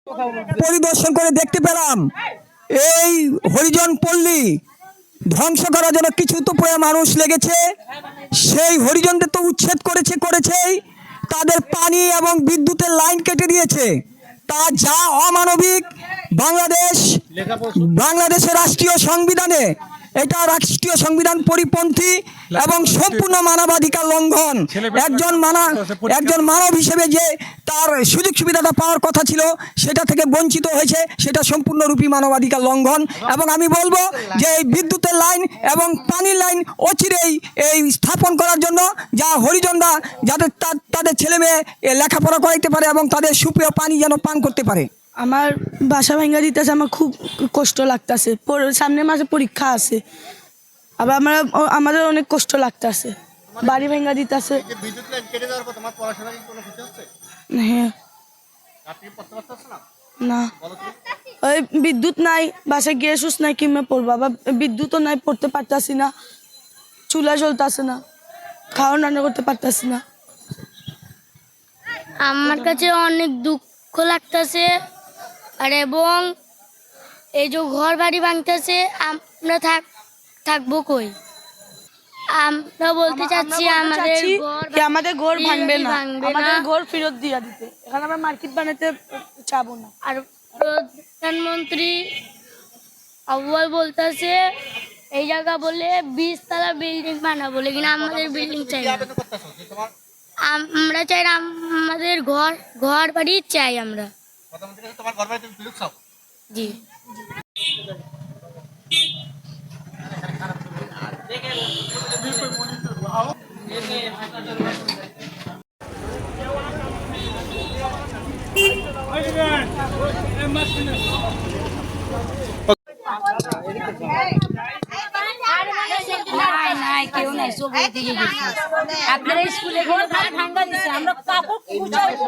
পরিদর্শন করে দেখতে পেলাম এই হরিজন পল্লী ধ্বংস করার জন্য কিছু তো মানুষ লেগেছে। সেই হরিজনদের তো উচ্ছেদ করেছেই, তাদের পানি এবং বিদ্যুতের লাইন কেটে দিয়েছে। তা যা অমানবিক, বাংলাদেশের রাষ্ট্রীয় সংবিধানে, এটা রাষ্ট্রীয় সংবিধান পরিপন্থী এবং সম্পূর্ণ মানবাধিকার লঙ্ঘন। একজন মানব হিসেবে যে তার সুযোগ সুবিধাটা পাওয়ার কথা ছিল সেটা থেকে বঞ্চিত হয়েছে, সেটা সম্পূর্ণরূপী মানবাধিকার লঙ্ঘন। এবং আমি বলবো যে এই বিদ্যুতের লাইন এবং পানির লাইন অচিরেই এই স্থাপন করার জন্য, যা হরিজনরা যাতে তাদের ছেলে মেয়ে লেখাপড়া করাইতে পারে এবং তাদের সুপেয় পানি যেন পান করতে পারে। আমার বাসা ভেঙে দিতেছে, আমার খুব কষ্ট লাগতেছে। সামনের মাসে পরীক্ষা আছে, আবার আমাদের অনেক কষ্ট লাগতেছে। বাড়ি ভেঙে দিতেছে। হ্যাঁ, না ওই বিদ্যুৎ নাই, বাসায় গ্যাস নাই, কিমে পড়বো। আবার বিদ্যুৎও নাই, পড়তে পারতাছি না, চুলা জ্বলতেছে না, খাওয়া রান্না করতে পারতাছি না। আমার কাছে অনেক দুঃখ লাগতেছে। আর এবং এই যে ঘর বাড়ি ভাঙতেছে, আমরা থাকবো কই? আমরা বলতে চাচ্ছি আমাদের ঘর ভাঙবে না, আমাদের ঘর ফেরত দিয়ে দিতে। এখন আমরা মার্কেট বানাতে চাবো না। আর প্রধানমন্ত্রী আউয়াল বলতেছে এই জায়গা বলে 20 তলা বিল্ডিং বানাবো, লেকিন আমাদের বিল্ডিং চাই না। আমরা চাই আমাদের ঘর বাড়ি চাই আমরা। জি। কেউ নাই, সব দিকে গেছে। আপনারা স্কুলে গেলে ভাঙা দিচ্ছে, আমরা কাপড় গুছাইবো।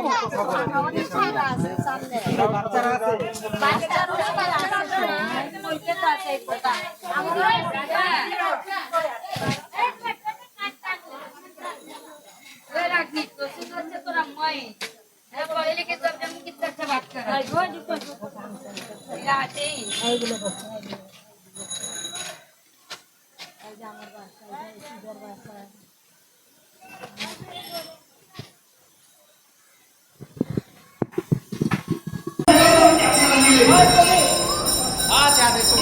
Ah, ya, de eso,